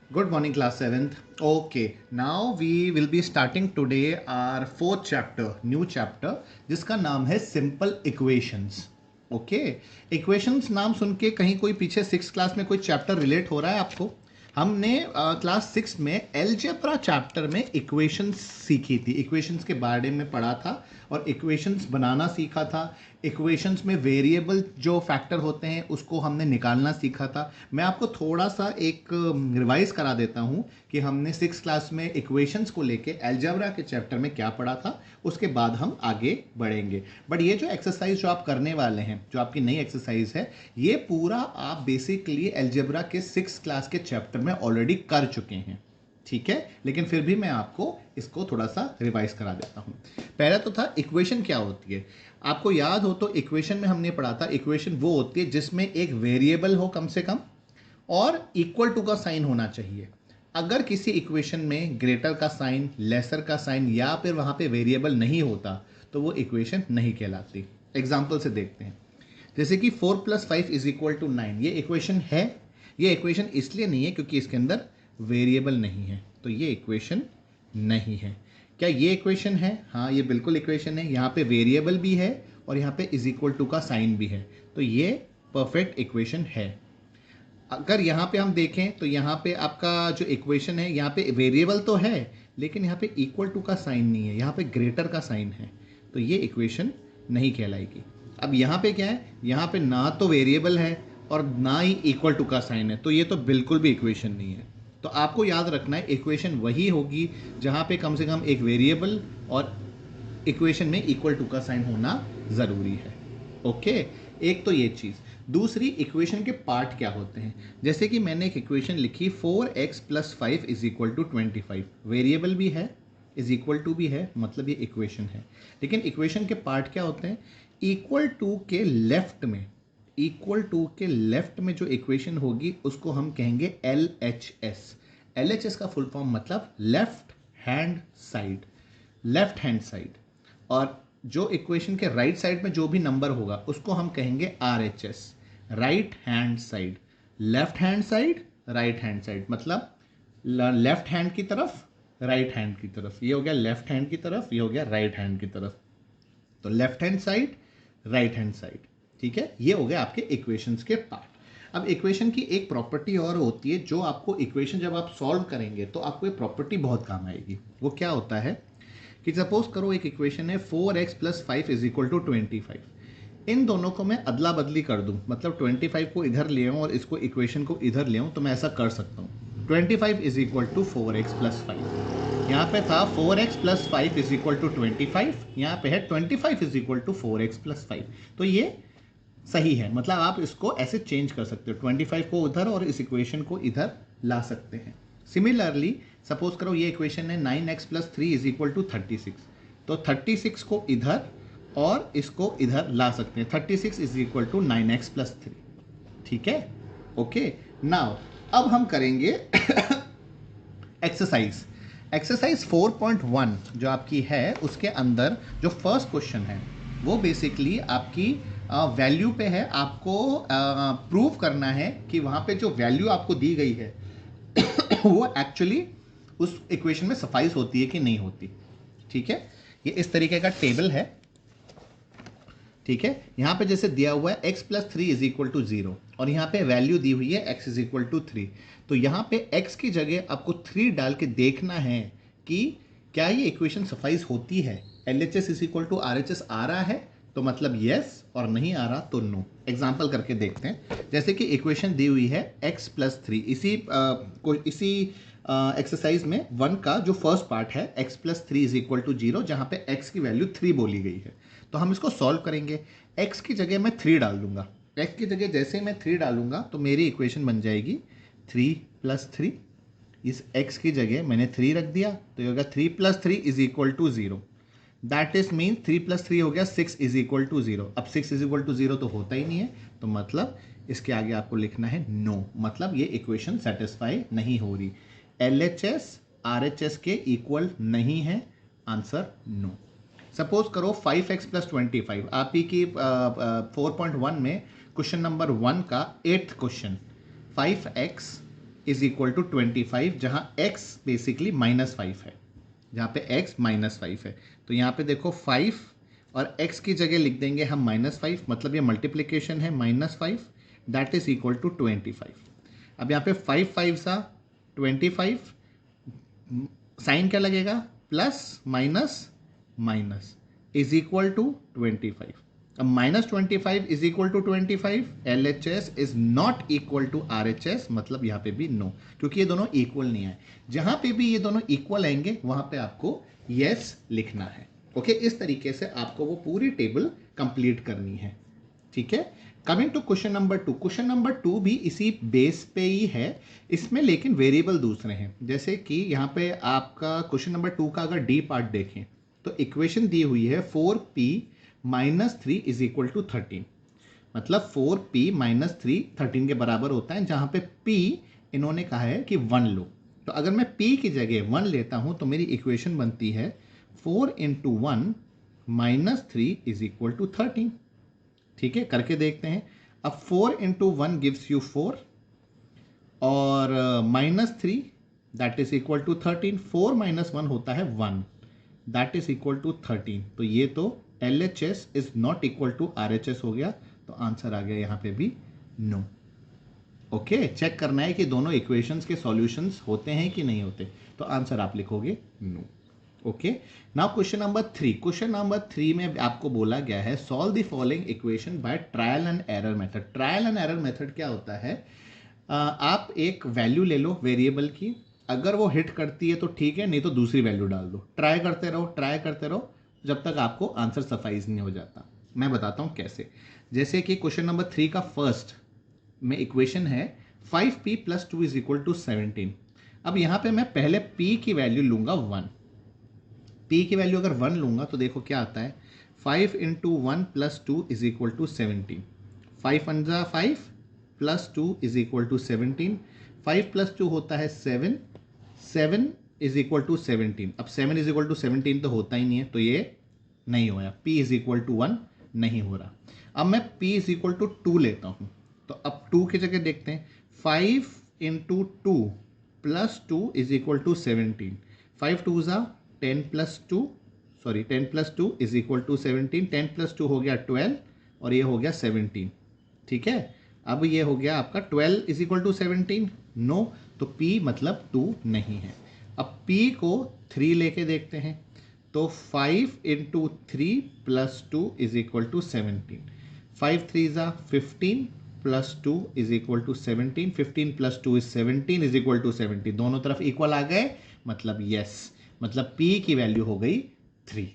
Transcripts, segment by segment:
Good morning, class 7th. Okay, now we will be starting today our fourth chapter, new chapter, जिसका नाम है simple equations. Okay, equations नाम सुन के कहीं कोई पीछे सिक्स क्लास में कोई चैप्टर रिलेट हो रहा है आपको? हमने क्लास सिक्स में एलजेब्रा चैप्टर में इक्वेशंस सीखी थी, इक्वेशंस के बारे में पढ़ा था और इक्वेशंस बनाना सीखा था. इक्वेशंस में वेरिएबल जो फैक्टर होते हैं उसको हमने निकालना सीखा था. मैं आपको थोड़ा सा एक रिवाइज करा देता हूँ कि हमने सिक्स क्लास में इक्वेशंस को लेके अलजेब्रा के चैप्टर में क्या पढ़ा था, उसके बाद हम आगे बढ़ेंगे. बट ये जो एक्सरसाइज जो आप करने वाले हैं, जो आपकी नई एक्सरसाइज है, ये पूरा आप बेसिकली अलजेब्रा के सिक्स क्लास के चैप्टर में ऑलरेडी कर चुके हैं. ठीक है, लेकिन फिर भी मैं आपको इसको थोड़ा सा रिवाइज करा देता हूँ. पहला तो था इक्वेशन क्या होती है. आपको याद हो तो इक्वेशन में हमने पढ़ा था, इक्वेशन वो होती है जिसमें एक वेरिएबल हो कम से कम और इक्वल टू का साइन होना चाहिए. अगर किसी इक्वेशन में ग्रेटर का साइन, लेसर का साइन या फिर वहाँ पे वेरिएबल नहीं होता तो वो इक्वेशन नहीं कहलाती. एग्जाम्पल से देखते हैं. जैसे कि 4 + 5 = 9, ये इक्वेशन है. ये इक्वेशन इसलिए नहीं है क्योंकि इसके अंदर वेरिएबल नहीं है, तो ये इक्वेशन नहीं है. क्या ये इक्वेशन है? हाँ, ये बिल्कुल इक्वेशन है. यहाँ पे वेरिएबल भी है और यहाँ पे = का साइन भी है, तो ये परफेक्ट इक्वेशन है. अगर यहाँ पे हम देखें तो यहाँ पे आपका जो इक्वेशन है, यहाँ पे वेरिएबल तो है लेकिन यहाँ पे = का साइन नहीं है, यहाँ पे ग्रेटर का साइन है, तो ये इक्वेशन नहीं कहलाएगी. अब यहाँ पे क्या है, यहाँ पे ना तो वेरिएबल है और ना ही = का साइन है, तो ये तो बिल्कुल भी इक्वेशन नहीं है. तो आपको याद रखना है इक्वेशन वही होगी जहाँ पे कम से कम एक वेरिएबल और इक्वेशन में = का साइन होना ज़रूरी है. ओके, एक तो ये चीज़. दूसरी, इक्वेशन के पार्ट क्या होते हैं. जैसे कि मैंने एक इक्वेशन लिखी 4x + 5 = 25. वेरिएबल भी है, = भी है, मतलब ये इक्वेशन है. लेकिन इक्वेशन के पार्ट क्या होते हैं. = के लेफ्ट में, जो इक्वेशन होगी उसको हम कहेंगे LHS. LHS का फुल फॉर्म मतलब left hand side. Left hand side. और जो इक्वेशन के राइट साइड में जो भी नंबर होगा उसको हम कहेंगे RHS, right hand side. Left hand side, right hand side, मतलब लेफ्ट हैंड की तरफ, राइट हैंड की तरफ. ये हो गया लेफ्ट हैंड की तरफ, ये हो गया राइट हैंड की तरफ. तो left hand side, right hand side. ठीक है, ये हो गया आपके इक्वेशंस के पार्ट. अब इक्वेशन की एक प्रॉपर्टी और होती है जो आपको इक्वेशन जब आप सॉल्व करेंगे तो आपको ये प्रॉपर्टी बहुत काम आएगी. वो क्या होता है कि सपोज करो एक इक्वेशन है 4x + 5 = 25. इन दोनों को मैं अदला बदली कर दूं, मतलब 25 को इधर ले आऊं और इसको इक्वेशन को इधर ले आऊं, तो मैं ऐसा कर सकता हूं. 25 = 4x + 5. यहाँ पे था 4x + 5 = 25, यहाँ पे है 25 = 4x + 5. तो ये सही है, मतलब आप इसको ऐसे चेंज कर सकते हो, 25 को उधर और इस इक्वेशन को इधर ला सकते हैं. सिमिलरली सपोज करो ये इक्वेशन है 9x + 3 = 36. तो 36 को इधर और इसको इधर ला सकते हैं. 36 = 9x + 3. ठीक है, ओके. नाउ अब हम करेंगे एक्सरसाइज. एक्सरसाइज 4.1 जो आपकी है उसके अंदर जो फर्स्ट क्वेश्चन है वो बेसिकली आपकी वैल्यू पे है. आपको प्रूव करना है कि वहाँ पे जो वैल्यू आपको दी गई है वो एक्चुअली उस इक्वेशन में सफाइस होती है कि नहीं होती. ठीक है, ये इस तरीके का टेबल है. ठीक है, यहाँ पे जैसे दिया हुआ है x + 3 = 0 और यहाँ पे वैल्यू दी हुई है x = 3. तो यहाँ पे x की जगह आपको 3 डाल के देखना है कि क्या ये इक्वेशन सफाइस होती है. LHS = RHS आ रहा है तो मतलब यस, और नहीं आ रहा तो नो. एग्जाम्पल करके देखते हैं. जैसे कि इक्वेशन दी हुई है x + 3. इसी एक्सरसाइज में 1 का जो फर्स्ट पार्ट है x + 3 = 0, जहाँ पे x की वैल्यू 3 बोली गई है. तो हम इसको सॉल्व करेंगे. x की जगह मैं 3 डाल दूंगा. x की जगह जैसे मैं 3 डालूंगा तो मेरी इक्वेशन बन जाएगी 3 + 3. इस x की जगह मैंने 3 रख दिया तो ये होगा 3 + 3 = 0. दैट इज मीन 3 + 3 हो गया 6 = 0. अब 6 = 0 तो होता ही नहीं है, तो मतलब इसके आगे आपको लिखना है नो, मतलब ये इक्वेशन सेटिस्फाई नहीं हो रही. LHS RHS के इक्वल नहीं है, आंसर नो. सपोज करो 5x + 25. आप ही की 4.1 में क्वेश्चन नंबर 1 का 8th question 5x is equal to 25, जहां x बेसिकली -5 है, जहां पे x -5 है। तो यहाँ पे देखो 5 और x की जगह लिख देंगे हम -5, मतलब ये मल्टीप्लीकेशन है, -5 दैट इज इक्वल टू 25। अब यहाँ पे 5 5 सा 25, साइन क्या लगेगा, plus minus minus is equal to 25। अब -25 is equal to 25, LHS is not equal to RHS, मतलब यहाँ पे भी नो, क्योंकि ये दोनों इक्वल नहीं है। जहां पे भी ये दोनों इक्वल आएंगे वहां पे आपको यस लिखना है। ओके, इस तरीके से आपको वो पूरी टेबल कंप्लीट करनी है। ठीक है, coming to question number 2। Question number 2 भी इसी बेस पे ही है, इसमें लेकिन वेरिएबल दूसरे हैं। जैसे कि यहाँ पे आपका क्वेश्चन नंबर 2 का अगर डी पार्ट देखें तो इक्वेशन दी हुई है 4p - 3 इज इक्वल टू 13, मतलब 4p - 3 13 के बराबर होता है, जहां पे p इन्होंने कहा है कि 1 लो। तो अगर मैं p की जगह 1 लेता हूं तो मेरी इक्वेशन बनती है 4 × 1 - 3 इज इक्वल टू 13। ठीक है, करके देखते हैं। अब 4 × 1 गिव्स यू 4 और -3 दैट इज इक्वल टू 13। 4 - 1 होता है 1 दैट इज इक्वल टू 13। तो ये तो LHS is not equal to RHS हो गया, तो आंसर आ गया यहाँ पे भी नो। ओके, चेक करना है कि दोनों इक्वेशंस के सॉल्यूशंस होते हैं कि नहीं होते, तो आंसर आप लिखोगे no. Okay, now question number 3। Question number 3 में आपको बोला गया है solve the following equation by trial and error method. Trial and error method क्या होता है, आप एक वैल्यू ले लो वेरिएबल की, अगर वो हिट करती है तो ठीक है, नहीं तो दूसरी वैल्यू डाल दो, ट्राई करते रहो, ट्राई करते रहो जब तक आपको आंसर सफाइज नहीं हो जाता। मैं बताता हूँ कैसे। जैसे कि क्वेश्चन नंबर 3 का फर्स्ट में इक्वेशन है 5p + 2 इज इक्वल टू 17। अब यहाँ पे मैं पहले p की वैल्यू लूंगा 1। p की वैल्यू अगर 1 लूंगा तो देखो क्या आता है, 5 × 1 + 2 is equal to 17। 5 × 5 + 2 is equal to 17। 5 + 2 होता है 7, 7 इज इक्वल टू 17। अब 7 इज इक्वल टू 17 तो होता ही नहीं है, तो ये नहीं होया। p इज इक्वल टू 1 नहीं हो रहा। अब मैं p इज इक्वल टू 2 लेता हूँ, तो अब 2 की जगह देखते हैं, 5 × 2 + 2 इज इक्वल टू 17। 5 2 ज़ा 10 + 2 सॉरी 10 + 2 इज इक्वल टू 17। 10 + 2 हो गया 12 और ये हो गया 17। ठीक है, अब ये हो गया आपका 12 इज इक्वल टू 17 नो, तो p मतलब 2 नहीं है। अब p को 3 लेके देखते हैं, तो 5 × 3 + 2 इज इक्वल टू 17। 5 3 ज़ा 15 + 2 is equal to 17। 15 + 2 is 17 is equal to 70। दोनों तरफ इक्वल आ गए, मतलब यस, मतलब p की वैल्यू हो गई 3।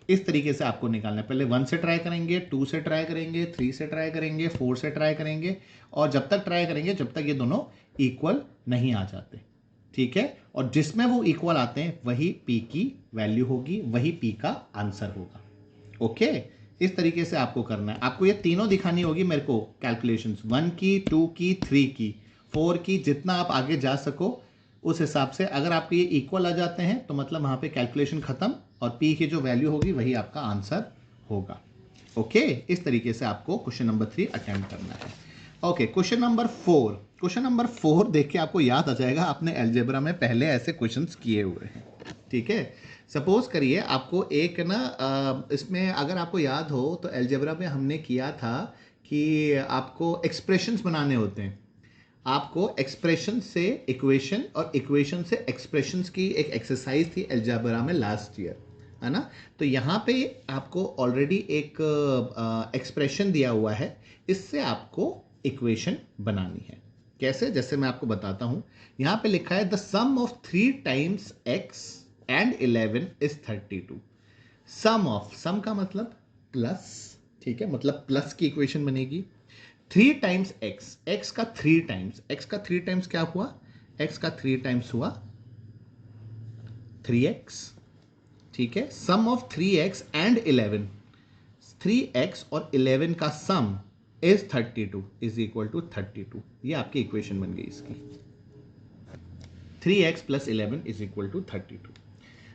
इस तरीके से आपको निकालना है। पहले 1 से ट्राई करेंगे, 2 से ट्राई करेंगे, 3 से ट्राई करेंगे, 4 से ट्राई करेंगे, और जब तक ट्राई करेंगे जब तक ये दोनों इक्वल नहीं आ जाते। ठीक है, और जिसमें वो इक्वल आते हैं वही p की वैल्यू होगी, वही p का आंसर होगा। ओके, इस तरीके से आपको करना है। आपको ये तीनों दिखानी होगी मेरे को, कैलकुलेशंस 1 की, 2 की, 3 की, 4 की, जितना आप आगे जा सको उस हिसाब से। अगर आपके ये इक्वल आ जाते हैं तो मतलब वहां पे कैलकुलेशन खत्म, और p की जो वैल्यू होगी वही आपका आंसर होगा। ओके, इस तरीके से आपको क्वेश्चन नंबर 3 अटेम्प्ट करना है। Okay, question number 4। Question number 4 देख के आपको याद आ जाएगा, आपने अलजेब्रा में पहले ऐसे क्वेश्चंस किए हुए हैं। ठीक है, सपोज करिए आपको एक ना इसमें अगर आपको याद हो तो अलजेब्रा में हमने किया था कि आपको एक्सप्रेशंस बनाने होते हैं। आपको एक्सप्रेशन से इक्वेशन और इक्वेशन से एक्सप्रेशंस की एक एक्सरसाइज थी अलजेब्रा में लास्ट ईयर, है ना। तो यहाँ पे आपको ऑलरेडी एक एक्सप्रेशन दिया हुआ है, इससे आपको इक्वेशन बनानी है। कैसे, जैसे मैं आपको बताता हूँ। यहाँ पे लिखा है the sum of 3 times x and 11 is 32। Sum of, sum का मतलब प्लस, ठीक है, मतलब प्लस की इक्वेशन बनेगी। 3 टाइम्स x, x का 3 टाइम्स, x का 3 टाइम्स क्या हुआ, x का 3 टाइम्स हुआ 3x। ठीक है, सम ऑफ 3x एंड 11, 3x और 11 का sum is 32 is equal to 32। ये आपकी इक्वेशन बन गई इसकी, 3x + 11 इज इक्वल टू 32।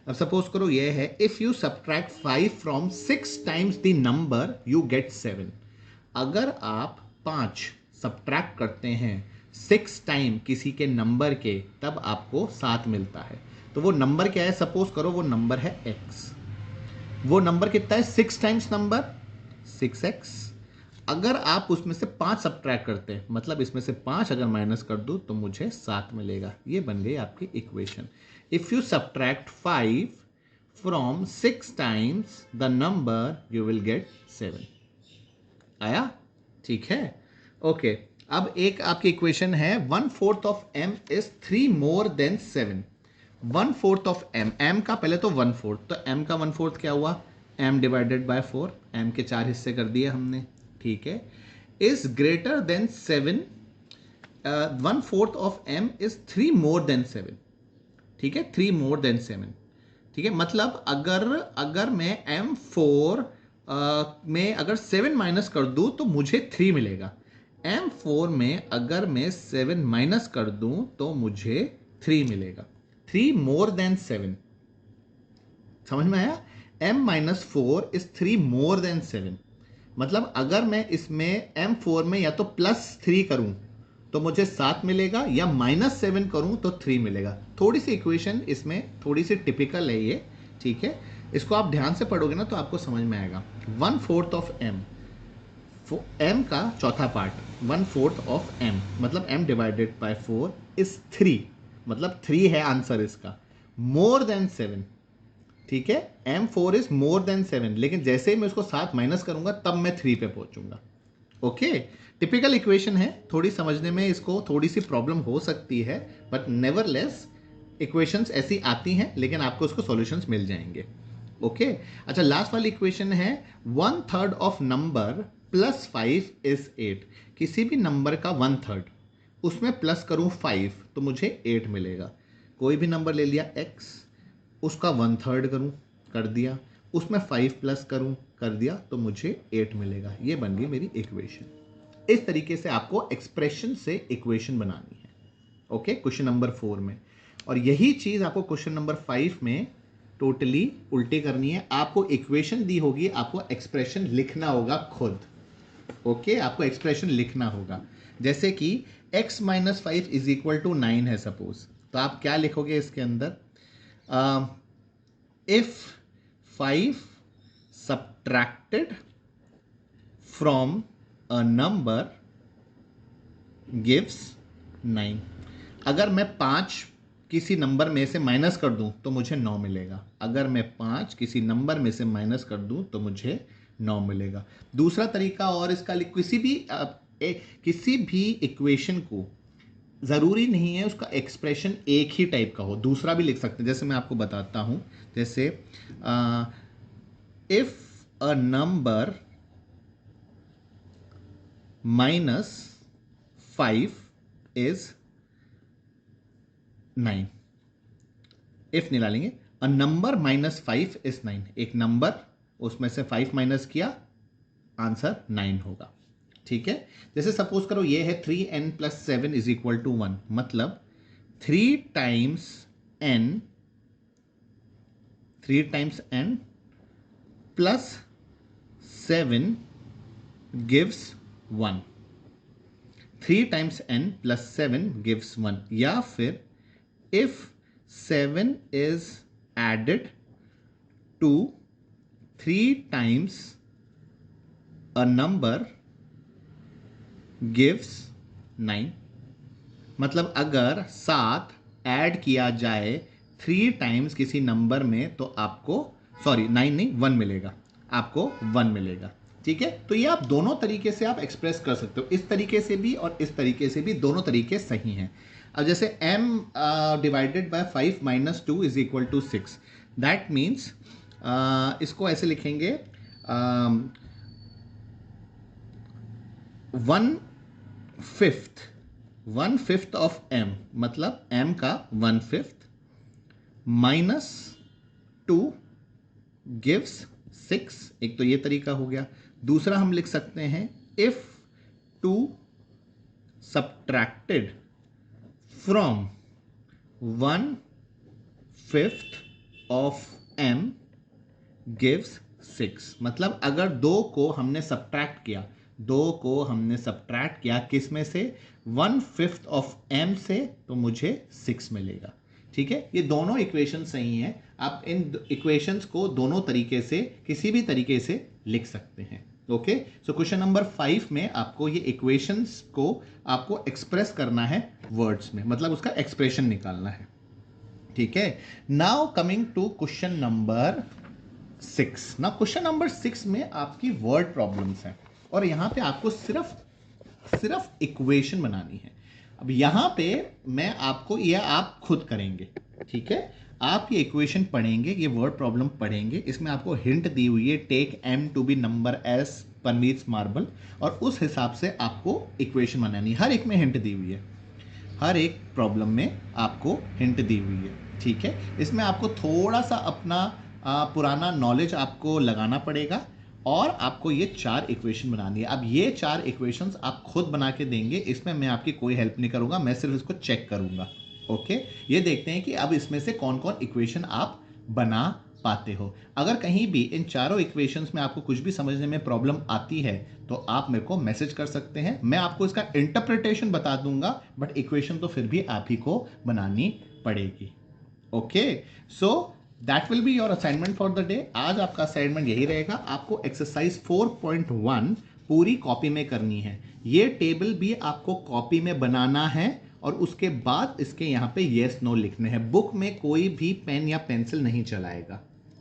अब सपोज करो ये है, if you subtract 5 from 6 times the number you get 7। अगर आप 5 सब्ट्रैक्ट करते हैं 6 टाइम किसी के नंबर के, तब आपको 7 मिलता है। तो वो नंबर क्या है, सपोज करो वो नंबर है x। वो नंबर कितना है, 6 टाइम्स नंबर 6x। अगर आप उसमें से 5 सब्ट्रैक्ट करते हैं, मतलब इसमें से 5 अगर माइनस कर दूं तो मुझे 7 मिलेगा। ये बन गई आपकी equation. If you subtract 5 from 6 times the number you will get 7। आया? ठीक है, ओके। अब एक आपकी इक्वेशन है 1/4 of m is 3 more than 7। 1/4 of m का पहले तो 1/4, तो m का 1/4 क्या हुआ, m डिवाइडेड बाय 4, m के 4 हिस्से कर दिए हमने, ठीक है। Is greater than 7, 1/4 of m is 3 more than 7, ठीक है, 3 मोर देन 7, ठीक है। मतलब अगर मैं m4 में अगर 7 माइनस कर दूं तो मुझे 3 मिलेगा। m4 में अगर मैं 7 माइनस कर दूं तो मुझे 3 मिलेगा। 3 मोर देन 7, समझ में आया? m-4 is 3 more than 7। मतलब अगर मैं इसमें m4 में या तो +3 करूं तो मुझे 7 मिलेगा, या -7 करूं तो 3 मिलेगा। थोड़ी सी इक्वेशन इसमें थोड़ी सी टिपिकल है ये, ठीक है। इसको आप ध्यान से पढ़ोगे ना तो आपको समझ में आएगा। 1/4 ऑफ m का चौथा पार्ट 1/4 ऑफ m, मतलब m डिवाइडेड बाय 4 इज 3, मतलब 3 है आंसर इसका। मोर देन 7, ठीक है, m4 इज मोर देन 7, लेकिन जैसे ही मैं उसको 7 माइनस करूंगा तब मैं 3 पे पहुंचूंगा। ओके, टिपिकल इक्वेशन है, थोड़ी समझने में इसको थोड़ी सी प्रॉब्लम हो सकती है, बट नेवरलेस इक्वेशंस ऐसी आती हैं, लेकिन आपको उसको सॉल्यूशंस मिल जाएंगे। ओके, अच्छा, लास्ट वाली इक्वेशन है 1/3 ऑफ नंबर +5 इज 8। किसी भी नंबर का 1/3, उसमें प्लस करूं 5 तो मुझे 8 मिलेगा। कोई भी नंबर ले लिया x, उसका 1/3 करूं, कर दिया, उसमें 5 प्लस करूं, कर दिया, तो मुझे 8 मिलेगा। ये बन गई मेरी इक्वेशन। इस तरीके से आपको एक्सप्रेशन से इक्वेशन बनानी है, ओके, क्वेश्चन नंबर 4 में। और यही चीज आपको क्वेश्चन नंबर 5 में टोटली उल्टे करनी है। आपको इक्वेशन दी होगी, आपको एक्सप्रेशन लिखना होगा खुद, ओके, आपको एक्सप्रेशन लिखना होगा। जैसे कि x-5 इज इक्वल टू 9 है सपोज, तो आप क्या लिखोगे इसके अंदर, if 5 subtracted from a number gives 9। अगर मैं 5 किसी नंबर में से माइनस कर दूं तो मुझे 9 मिलेगा। अगर मैं 5 किसी नंबर में से माइनस कर दूं तो मुझे 9 मिलेगा। दूसरा तरीका और इसका, किसी भी इक्वेशन को ज़रूरी नहीं है उसका एक्सप्रेशन एक ही टाइप का हो, दूसरा भी लिख सकते हैं। जैसे मैं आपको बताता हूं, जैसे if a number -5 is 9, if निकालेंगे, अ नंबर -5 इज 9, एक नंबर उसमें से 5 माइनस किया, आंसर 9 होगा, ठीक है। जैसे सपोज करो ये है 3n + 7 इज इक्वल टू 1, मतलब 3 times n plus 7 gives 1। 3 times n plus 7 gives 1, या फिर if 7 is added to 3 times a number gives 9। मतलब अगर 7 ऐड किया जाए 3 टाइम्स किसी नंबर में तो आपको, सॉरी 9 नहीं 1 मिलेगा, आपको 1 मिलेगा, ठीक है। तो ये आप दोनों तरीके से आप एक्सप्रेस कर सकते हो, इस तरीके से भी और इस तरीके से भी, दोनों तरीके सही हैं। अब जैसे m divided by 5 - 2 is equal to 6, that means इसको ऐसे लिखेंगे 1/5 ऑफ m, मतलब m का 1/5 -2 गिव्स 6। एक तो ये तरीका हो गया। दूसरा हम लिख सकते हैं if 2 subtracted from 1/5 of m gives 6। मतलब अगर 2 को हमने सब्ट्रैक्ट किया, 2 को हमने सब्ट्रैक्ट किया किस में से, 1/5 ऑफ m से, तो मुझे 6 मिलेगा। ठीक है, ये दोनों इक्वेशन सही हैं। आप इन इक्वेशंस को दोनों तरीके से, किसी भी तरीके से लिख सकते हैं। ओके, सो क्वेश्चन नंबर 5 में आपको ये इक्वेशंस को आपको एक्सप्रेस करना है वर्ड्स में, मतलब उसका एक्सप्रेशन निकालना है। ठीक है, now coming to question number 6। ना क्वेश्चन नंबर 6 में आपकी वर्ड प्रॉब्लम्स हैं और यहां पे आपको सिर्फ इक्वेशन बनानी है। अब यहां पे मैं आपको, यह आप खुद करेंगे। ठीक है, आप ये इक्वेशन पढ़ेंगे, ये वर्ड प्रॉब्लम पढ़ेंगे, इसमें आपको हिंट दी हुई है take m to be number s permits marble, और उस हिसाब से आपको इक्वेशन बनानी है। हर एक में हिंट दी हुई है, हर एक प्रॉब्लम में आपको हिंट दी हुई है। ठीक है, इसमें आपको थोड़ा सा अपना पुराना नॉलेज आपको लगाना पड़ेगा और आपको ये 4 इक्वेशन बनानी है। अब ये 4 इक्वेशंस आप खुद बना के देंगे, इसमें मैं आपकी कोई हेल्प नहीं करूंगा, मैं सिर्फ इसको चेक करूंगा। ओके, ये देखते हैं कि अब इसमें से कौन कौन इक्वेशन आप बना पाते हो। अगर कहीं भी इन चारों इक्वेशंस में आपको कुछ भी समझने में प्रॉब्लम आती है तो आप मेरे को मैसेज कर सकते हैं, मैं आपको इसका इंटरप्रिटेशन बता दूंगा, बट इक्वेशन तो फिर भी आप ही को बनानी पड़ेगी। Okay, so that will be your assignment for the day. आज आपका असाइनमेंट यही रहेगा, आपको एक्सरसाइज 4.1 पूरी कॉपी में करनी है। ये टेबल भी आपको कॉपी में बनाना है और उसके बाद इसके यहाँ पे येस नो लिखने हैं। बुक में कोई भी पेन या पेंसिल नहीं चलाएगा।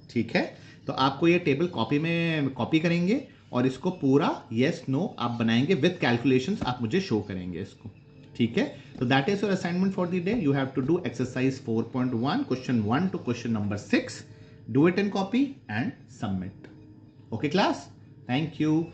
ठीक है, तो आपको ये टेबल कॉपी में कॉपी करेंगे और इसको पूरा येस नो आप बनाएंगे विद कैलकुलेशंस, आप मुझे शो करेंगे इसको। ठीक है, तो that is your assignment for the day. You have to do exercise 4.1 question 1 to question number 6, do it in copy and submit. Okay class, thank you.